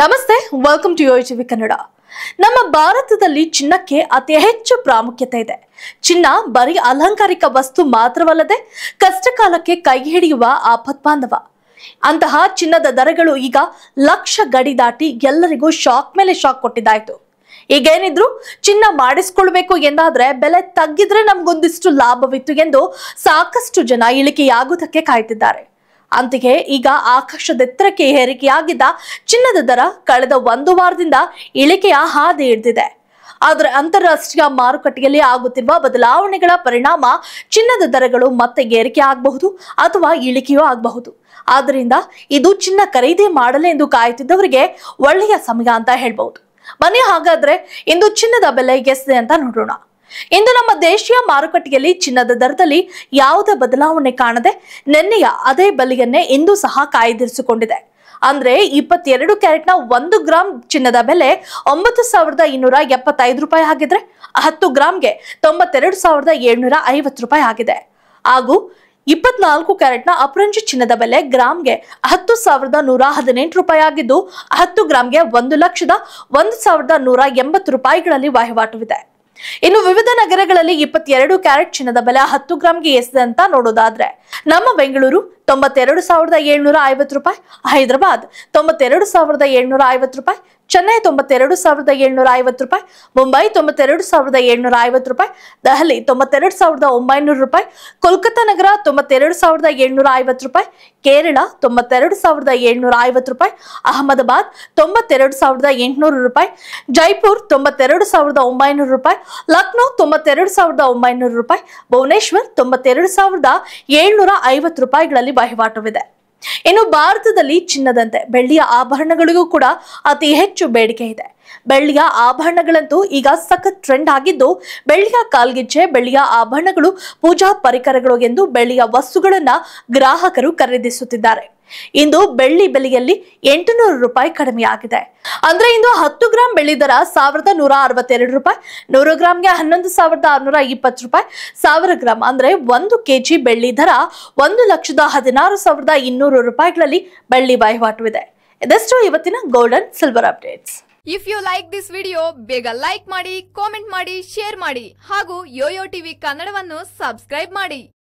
ನಮಸ್ತೆ, welcome to ಯೋಟಿವಿ Kannada. ನಮ್ಮ ಭಾರತದಲ್ಲಿ ಚಿನ್ನಕ್ಕೆ ಅತಿ ಹೆಚ್ಚು ಪ್ರಾಮುಖ್ಯತೆ ಇದೆ. ಚಿನ್ನ ಬರೀ ಅಲಂಕಾರಿಕ ವಸ್ತು ಮಾತ್ರವಲ್ಲದೆ ಕಷ್ಟಕಾಲಕ್ಕೆ ಕೈ ಹಿಡಿಯುವ ಆಪತ್ಬಾಂಧವ. ಅಂತಹ ಚಿನ್ನದ ದರಗಳು ಈಗ ಲಕ್ಷ ಗಡಿ ದಾಟಿ ಎಲ್ಲರಿಗೂ ಶಾಕ್ ಮೇಲೆ ಶಾಕ್ ಕೊಟ್ಟಿದ್ದಾಯ್ತು. ಈಗೇನಿದ್ರು ಚಿನ್ನ ಮಾಡಿಸ್ಕೊಳ್ಬೇಕು ಎಂದಾದ್ರೆ ಬೆಲೆ ತಗ್ಗಿದ್ರೆ ನಮ್ಗೊಂದಿಷ್ಟು ಲಾಭವಿತ್ತು ಎಂದು ಸಾಕಷ್ಟು ಜನ ಇಳಿಕೆಯಾಗುವುದಕ್ಕೆ ಕಾಯ್ತಿದ್ದಾರೆ. ಅಂತೆಯೇ ಈಗ ಆಕಾಶದೆತ್ತರಕ್ಕೆ ಏರಿಕೆಯಾಗಿದ್ದ ಚಿನ್ನದ ದರ ಕಳೆದ ಒಂದು ವಾರದಿಂದ ಇಳಿಕೆಯ ಹಾದಿ ಹಿಡಿದಿದೆ. ಆದರೆ ಅಂತಾರಾಷ್ಟ್ರೀಯ ಮಾರುಕಟ್ಟೆಯಲ್ಲಿ ಆಗುತ್ತಿರುವ ಬದಲಾವಣೆಗಳ ಪರಿಣಾಮ ಚಿನ್ನದ ದರಗಳು ಮತ್ತೆ ಏರಿಕೆ ಆಗಬಹುದು ಅಥವಾ ಇಳಿಕೆಯೂ ಆಗಬಹುದು. ಆದ್ದರಿಂದ ಇದು ಚಿನ್ನ ಖರೀದಿ ಮಾಡಲೆಂದು ಕಾಯುತ್ತಿದ್ದವರಿಗೆ ಒಳ್ಳೆಯ ಸಮಯ ಅಂತ ಹೇಳ್ಬಹುದು. ಬನ್ನಿ ಹಾಗಾದ್ರೆ ಇಂದು ಚಿನ್ನದ ಬೆಲೆ ಎಷ್ಟಿದೆ ಅಂತ ನೋಡೋಣ. ಇಂದು ನಮ್ಮ ದೇಶೀಯ ಮಾರುಕಟ್ಟೆಯಲ್ಲಿ ಚಿನ್ನದ ದರದಲ್ಲಿ ಯಾವುದೇ ಬದಲಾವಣೆ ಕಾಣದೆ ನಿನ್ನೆಯ ಅದೇ ಬೆಲೆಯನ್ನೇ ಇಂದು ಸಹ ಕಾಯ್ದಿರಿಸಿಕೊಂಡಿದೆ. ಅಂದ್ರೆ 22 ಕ್ಯಾರೆಟ್ನ 1 ಗ್ರಾಂ ಚಿನ್ನದ ಬೆಲೆ 9,275 ರೂಪಾಯಿ ಆಗಿದ್ರೆ 10 ಗ್ರಾಂಗೆ 92,750 ರೂಪಾಯಿ ಆಗಿದೆ. ಹಾಗೂ 24 ಕ್ಯಾರೆಟ್ನ ಅಪರಂಜಿ ಚಿನ್ನದ ಬೆಲೆ ಗ್ರಾಮ್ಗೆ 10,118 ರೂಪಾಯಿ ಆಗಿದ್ದು 10 ಗ್ರಾಂಗೆ 1,01,180 ರೂಪಾಯಿಗಳಲ್ಲಿ ವಹಿವಾಟುವಿದೆ. ಇನ್ನು ವಿವಿಧ ನಗರಗಳಲ್ಲಿ 22 ಕ್ಯಾರೆಟ್ ಚಿನ್ನದ ಬೆಲೆ 10 ಗ್ರಾಂಗೆ ಎಷ್ಟಿದೆ ಅಂತ ನೋಡೋದಾದ್ರೆ ನಮ್ಮ ಬೆಂಗಳೂರು 92,750 ರೂಪಾಯಿ, ಹೈದರಾಬಾದ್ 92,750 ರೂಪಾಯಿ, ಚೆನ್ನೈ 92,750 ರೂಪಾಯಿ, ಮುಂಬೈ 92,750 ರೂಪಾಯಿ, ದೆಹಲಿ 92,900 ರೂಪಾಯಿ, ಕೋಲ್ಕತ್ತಾ ನಗರ 92,750 ರೂಪಾಯಿ, ಕೇರಳ 92,750 ರೂಪಾಯಿ, ಅಹಮದಾಬಾದ್ 92,800 ರೂಪಾಯಿ, ಜೈಪುರ್ 92,900 ರೂಪಾಯಿ, ಲಕ್ನೋ 92,900 ರೂಪಾಯಿ, ಭುವನೇಶ್ವರ್ 92,750 ರೂಪಾಯಿಗಳಲ್ಲಿ ವಹಿವಾಟುವಿದೆ. ಇನ್ನು ಭಾರತದಲ್ಲಿ ಚಿನ್ನದಂತೆ ಬೆಳ್ಳಿಯ ಆಭರಣಗಳಿಗೂ ಕೂಡ ಅತಿ ಹೆಚ್ಚು ಬೇಡಿಕೆ ಇದೆ. ಬೆಳ್ಳಿಯ ಆಭರಣಗಳಂತೂ ಈಗ ಸಖತ್ ಟ್ರೆಂಡ್ ಆಗಿದ್ದು, ಬೆಳ್ಳಿಯ ಕಾಲ್ಗೆಜ್ಜೆ, ಬೆಳ್ಳಿಯ ಆಭರಣಗಳು, ಪೂಜಾ ಪರಿಕರಗಳು ಎಂದು ಬೆಳ್ಳಿಯ ವಸ್ತುಗಳನ್ನ ಗ್ರಾಹಕರು ಖರೀದಿಸುತ್ತಿದ್ದಾರೆ. ಇಂದು ಬೆಳ್ಳಿ ಬೆಲೆಯಲ್ಲಿ 800 ರೂಪಾಯಿ ಕಡಿಮೆಯಾಗಿದೆ. ಅಂದ್ರೆ ಇಂದು 10 ಗ್ರಾಂ ಬೆಳ್ಳಿ ದರ 1,162 ರೂಪಾಯಿ, 100 ಗ್ರಾಂಗೆ 11,620 ರೂಪಾಯಿ, 1000 ಗ್ರಾಂ ಅಂದ್ರೆ 1 ಕೆಜಿ ಬೆಳ್ಳಿ ದರ 1,16,200 ರೂಪಾಯಿಗಳಲ್ಲಿ ಬೆಳ್ಳಿ ವಹಿವಾಟುವಿದೆ. ಇದಷ್ಟು ಇವತ್ತಿನ gold and silver updates. If you like this video ಬೇಗ ಲೈಕ್ ಮಾಡಿ, ಕಾಮೆಂಟ್ ಮಾಡಿ, ಶೇರ್ ಮಾಡಿ ಹಾಗೂ ಯೋಯೋ ಟಿವಿ ಕನ್ನಡವನ್ನು ಸಬ್ಸ್ಕ್ರೈಬ್ ಮಾಡಿ.